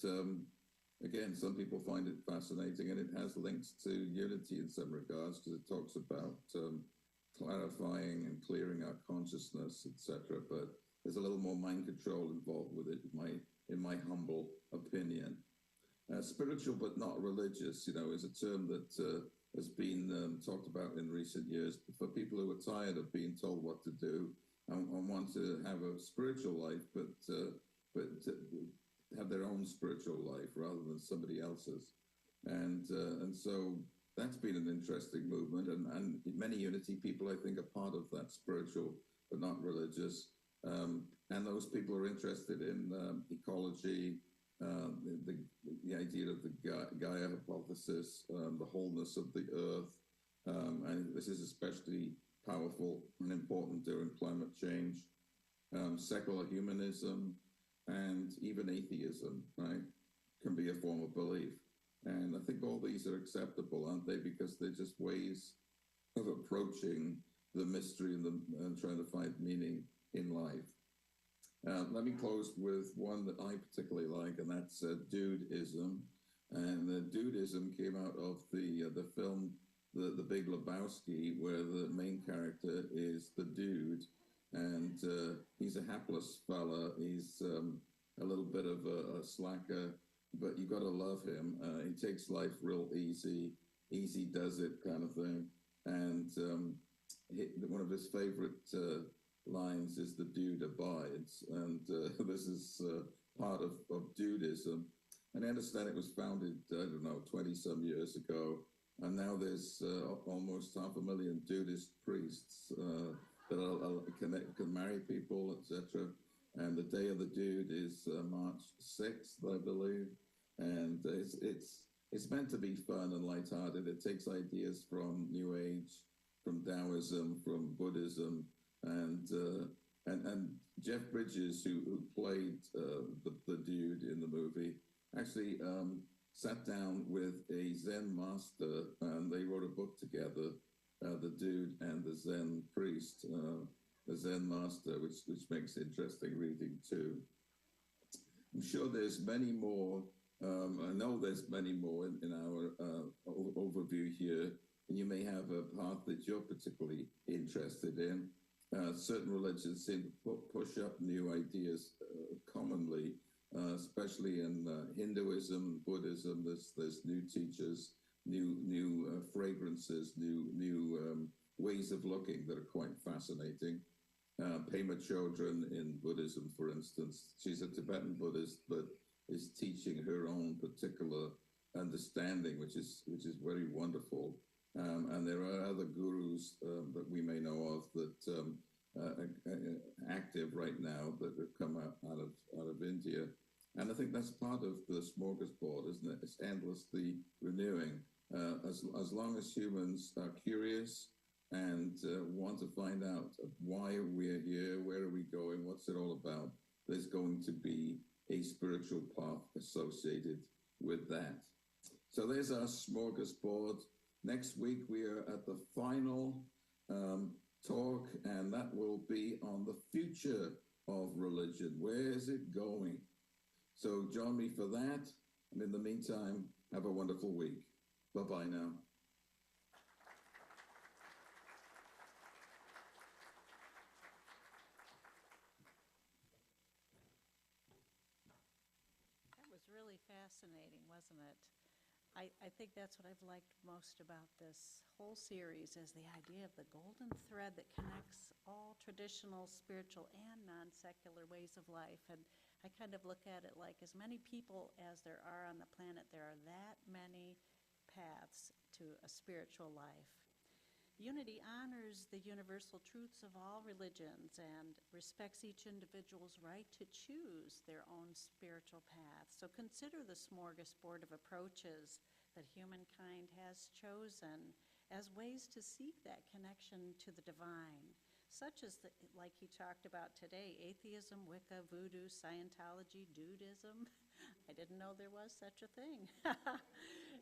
again, some people find it fascinating, and it has links to unity in some regards, because it talks about clarifying and clearing our consciousness, etc. But there's a little more mind control involved with it, in my humble opinion. Spiritual but not religious, is a term that has been talked about in recent years for people who are tired of being told what to do and want to have a spiritual life, but have their own spiritual life rather than somebody else's. And so that's been an interesting movement, and many Unity people, I think, are part of that spiritual but not religious. And those people are interested in ecology, the idea of the Gaia hypothesis, the wholeness of the earth. And this is especially powerful and important during climate change. Secular humanism and even atheism, right, can be a form of belief. And I think all these are acceptable, aren't they? Because they're just ways of approaching the mystery and trying to find meaning in life. Let me close with one that I particularly like, and that's Dudeism. And Dudeism came out of the film The Big Lebowski, where the main character is the dude, and he's a hapless fella. He's a little bit of a slacker, but you got to love him. He takes life real easy does it kind of thing. And one of his favorite lines is "the dude abides," and this is part of Dudeism. And I understand it was founded, 20 some years ago, and now there's almost 500,000 Dudist priests that can marry people, etc. And the Day of the Dude is March 6th, I believe, and it's meant to be fun and lighthearted. It takes ideas from New Age, from Taoism, from Buddhism, and Jeff Bridges, who played the dude in the movie, actually sat down with a Zen master, and they wrote a book together, The Dude and the Zen Priest, the Zen master, which makes interesting reading too. I'm sure there's many more. I know there's many more in our overview here, and you may have a path that you're particularly interested in. Certain religions seem to push up new ideas commonly, especially in Hinduism, Buddhism. There's new teachers, new fragrances, new ways of looking that are quite fascinating. Pema Chodron in Buddhism, for instance, she's a Tibetan Buddhist, but is teaching her own particular understanding, which is very wonderful. And there are other gurus that we may know of that are active right now that have come out of India. And I think that's part of the smorgasbord, isn't it? It's endlessly renewing. As long as humans are curious and want to find out why we're here, where are we going, what's it all about, there's going to be a spiritual path associated with that. So there's our smorgasbord. Next week, we are at the final talk, and that will be on the future of religion. Where is it going? So join me for that. And in the meantime, have a wonderful week. Bye-bye now. That was really fascinating, wasn't it? I think that's what I've liked most about this whole series is the idea of the golden thread that connects all traditional, spiritual, and non-secular ways of life. And I kind of look at it like as many people as there are on the planet, there are that many paths to a spiritual life. Unity honors the universal truths of all religions and respects each individual's right to choose their own spiritual path. So consider the smorgasbord of approaches that humankind has chosen as ways to seek that connection to the divine, such as, like he talked about today, atheism, Wicca, voodoo, Scientology, dudism. I didn't know there was such a thing.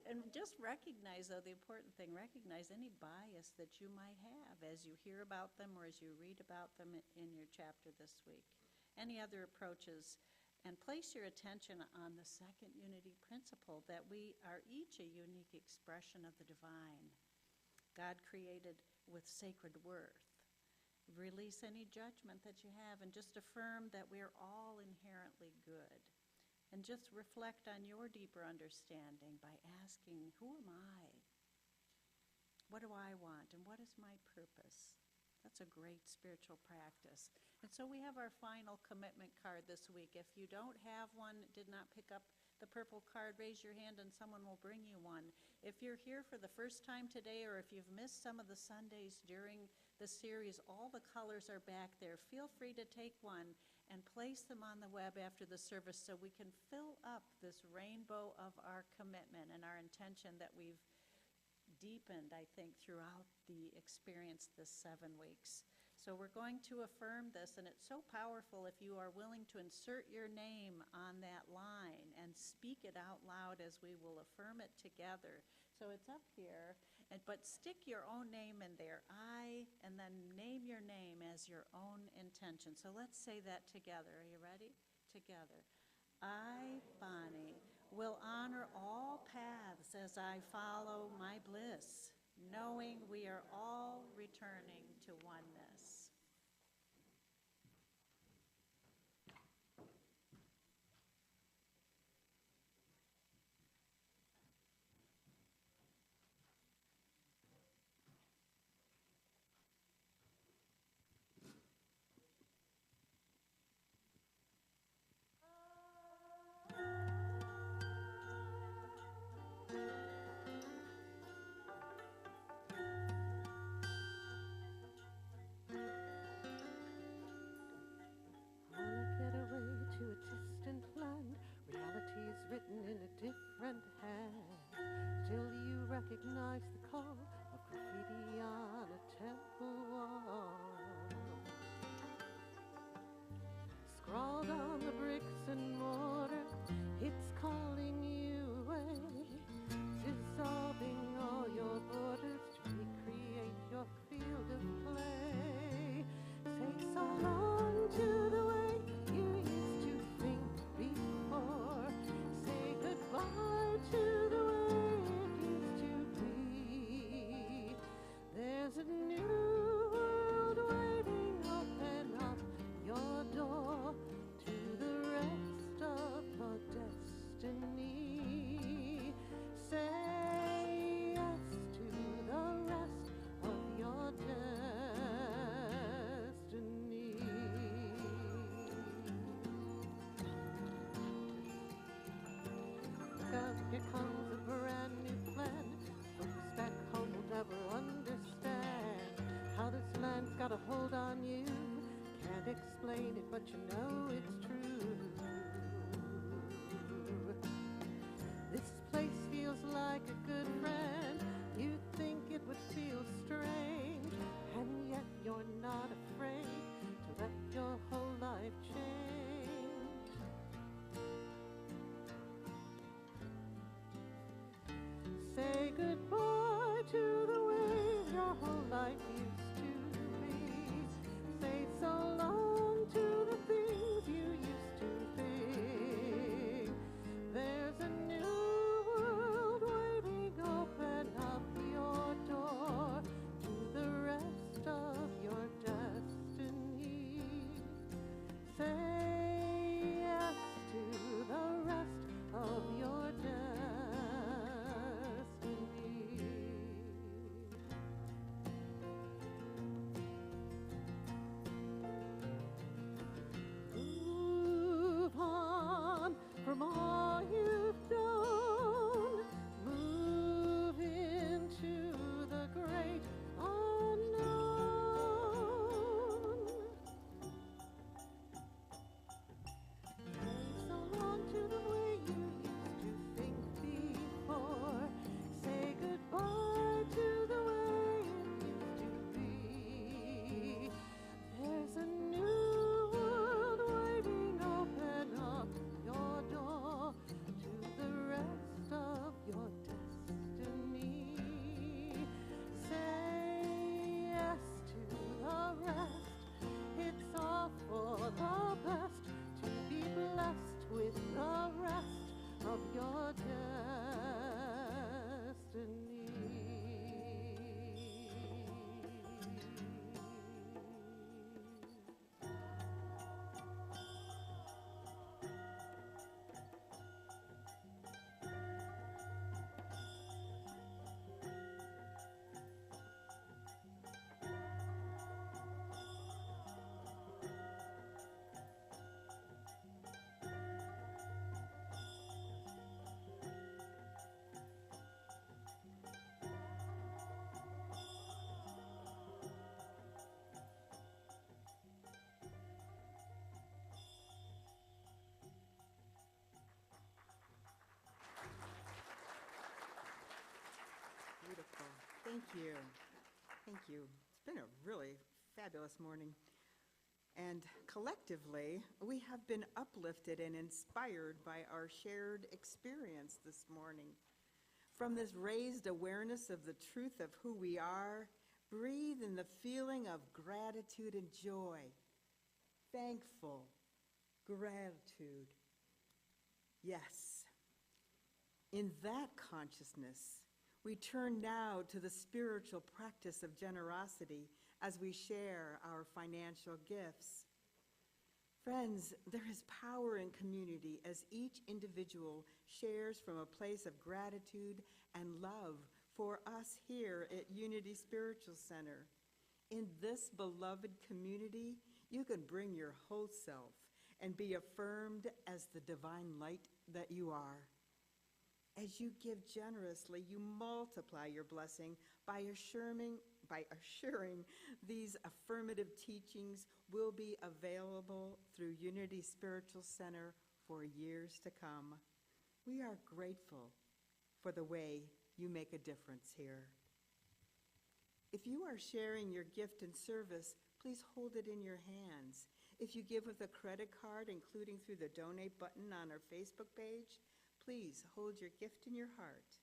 And just recognize, though, the important thing, recognize any bias that you might have as you hear about them or as you read about them in your chapter this week. Any other approaches, and place your attention on the second unity principle, that we are each a unique expression of the divine. God created with sacred worth. Release any judgment that you have and just affirm that we are all inherently good. And just reflect on your deeper understanding by asking, who am I? What do I want? And what is my purpose? That's a great spiritual practice. And so we have our final commitment card this week. If you don't have one, did not pick up the purple card, raise your hand and someone will bring you one. If you're here for the first time today, or if you've missed some of the Sundays during the series, all the colors are back there. Feel free to take one and place them on the web after the service so we can fill up this rainbow of our commitment and our intention that we've deepened, I think, throughout the experience this 7 weeks. So we're going to affirm this, and it's so powerful if you are willing to insert your name on that line and speak it out loud as we will affirm it together. So it's up here, but stick your own name in there, I, and then name your name as your own intention. So let's say that together. Are you ready? Together. I, Bonnie, will honor all paths as I follow my bliss, knowing we are all returning to oneness. Wanna get away to a distant land, reality's written in a different hand. Still you recognize the call of graffiti on a temple wall. Scrawled on the bricks and mortar, it's calling you away, dissolving all your borders to recreate your field of play. Say so long to the way you used to think before. Say goodbye to the way it used to be. There's a new world waiting, open up your door to the rest of your destiny. Say yes to the rest of your destiny. Look out, here comes a brand new plan. Folks back home will never understand how this land's got a hold on you. Can't explain it, but you know it's true. This place feels like a good friend. You think it would feel strange, and yet you're not afraid to let your whole life change. Say goodbye to the way your whole life used to be. Say so long to the things you used to think. There's a new world waiting, open up your door to the rest of your destiny. Say yes to the rest of your destiny. Thank you. Thank you. It's been a really fabulous morning. And collectively, we have been uplifted and inspired by our shared experience this morning. From this raised awareness of the truth of who we are, breathe in the feeling of gratitude and joy. Thankful gratitude. Yes. In that consciousness, we turn now to the spiritual practice of generosity as we share our financial gifts. Friends, there is power in community as each individual shares from a place of gratitude and love for us here at Unity Spiritual Center. In this beloved community, you can bring your whole self and be affirmed as the divine light that you are. As you give generously, you multiply your blessing by assuring these affirmative teachings will be available through Unity Spiritual Center for years to come. We are grateful for the way you make a difference here. If you are sharing your gift and service, please hold it in your hands. If you give with a credit card, including through the donate button on our Facebook page, please hold your gift in your heart.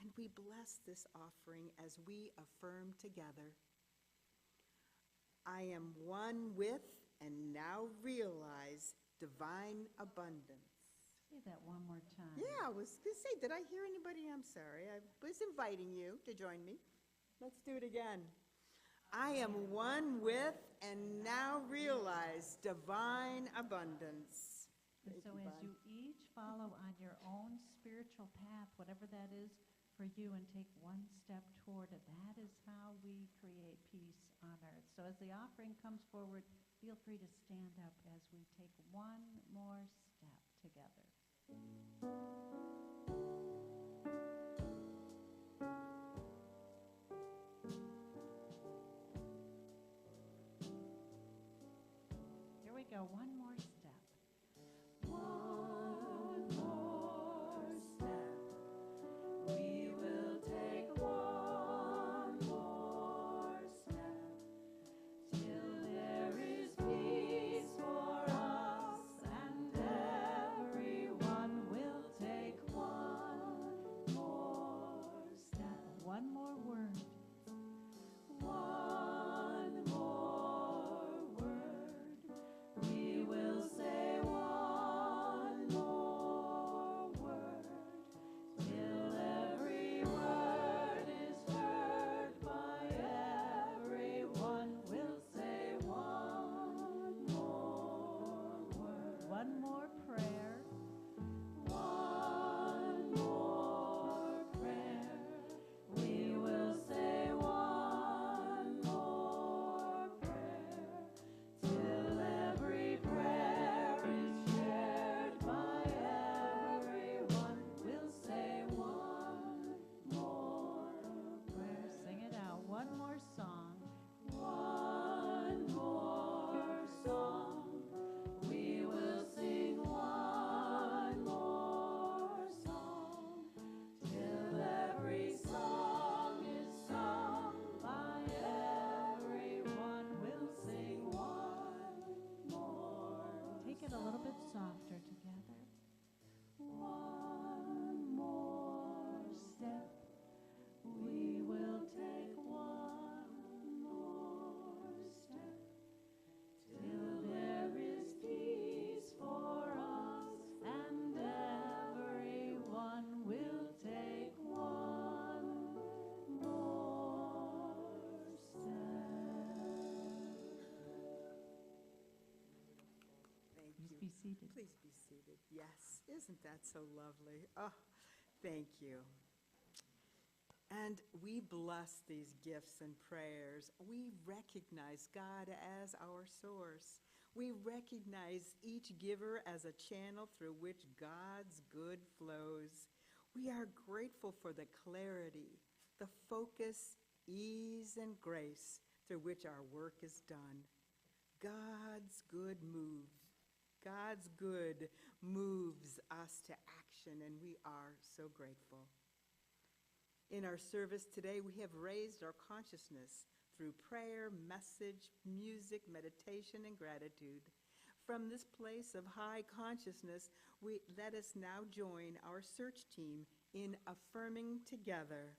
And we bless this offering as we affirm together. I am one with and now realize divine abundance. Say that one more time. Yeah, I was going to say, did I hear anybody? I'm sorry. I was inviting you to join me. Let's do it again. I am one with and now realize divine abundance. And so as you each follow on your own spiritual path, whatever that is for you, and take one step toward it, that is how we create peace on earth. So as the offering comes forward, feel free to stand up as we take one more step together. Here we go, one more step. One more step. We will take one more step till there is peace for us, and everyone will take one more step. One more word. One more word. We will say one more word till every word is heard by everyone. We'll say one more word. One more prayer. One more prayer. We will say one more prayer till every prayer is shared by everyone. We'll say one more prayer. Sing it out. One more song. One more song. We will sing one more song till every song is sung by everyone. We'll sing one more. Take it a little bit softer together. One more step. We will take one more step till there is peace for us, and everyone will take one more step. Thank Please you. be seated. Please be seated. Yes, isn't that so lovely? Oh, thank you. And we bless these gifts and prayers. We recognize God as our source. We recognize each giver as a channel through which God's good flows. We are grateful for the clarity, the focus, ease, and grace through which our work is done. God's good moves us to action, and we are so grateful. In our service today, we have raised our consciousness through prayer, message, music, meditation, and gratitude. From this place of high consciousness, let us now join our search team in affirming together.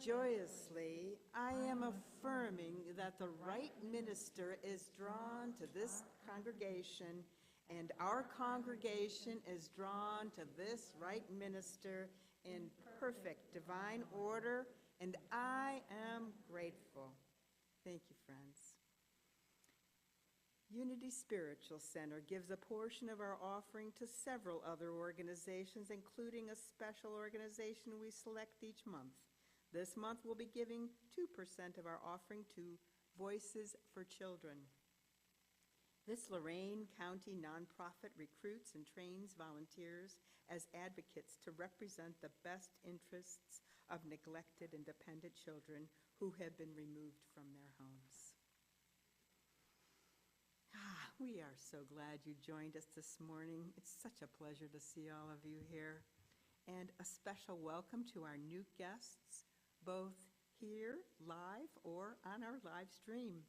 Joyously, I am affirming that the right minister is drawn to this congregation, and our congregation is drawn to this right minister in perfect divine order, and I am grateful. Thank you, friends. Unity Spiritual Center gives a portion of our offering to several other organizations, including a special organization we select each month. This month, we'll be giving 2% of our offering to Voices for Children. This Lorain County nonprofit recruits and trains volunteers as advocates to represent the best interests of neglected and dependent children who have been removed from their homes. We are so glad you joined us this morning. It's such a pleasure to see all of you here. And a special welcome to our new guests, both here live or on our live stream.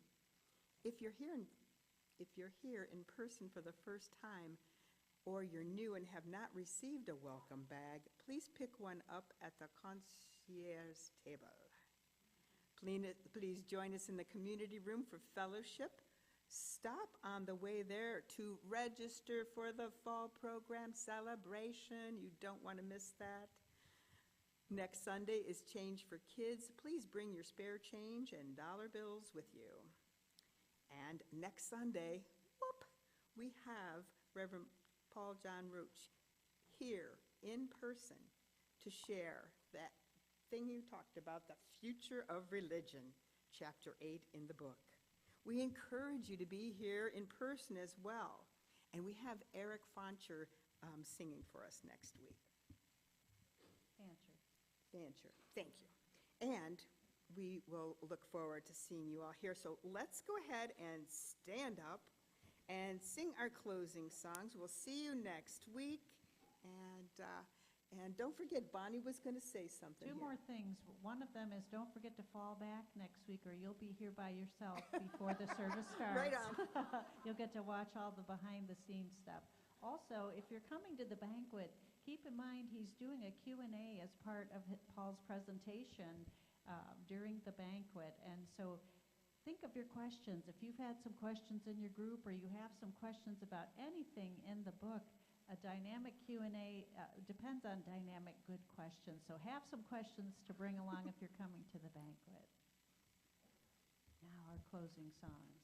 If you're here in person for the first time, or you're new and have not received a welcome bag, please pick one up at the concierge table. Please join us in the community room for fellowship. Stop on the way there to register for the fall program celebration. You don't want to miss that. Next Sunday is Change for Kids. Please bring your spare change and dollar bills with you. And next Sunday, we have Reverend Paul John Roach here in person to share that thing you talked about, the future of religion, chapter 8 in the book. We encourage you to be here in person as well. And we have Eric Fancher singing for us next week. Fancher, thank you. And we will look forward to seeing you all here. So let's go ahead and stand up and sing our closing songs. We'll see you next week. And don't forget, Bonnie was going to say something. Two more things. One of them is don't forget to fall back next week or you'll be here by yourself before the service starts. Right on. You'll get to watch all the behind-the-scenes stuff. Also, if you're coming to the banquet, keep in mind he's doing a Q&A as part of Paul's presentation during the banquet. And so think of your questions. If you've had some questions in your group or you have some questions about anything in the book, a dynamic Q&A depends on dynamic good questions. So have some questions to bring along if you're coming to the banquet. Now our closing songs.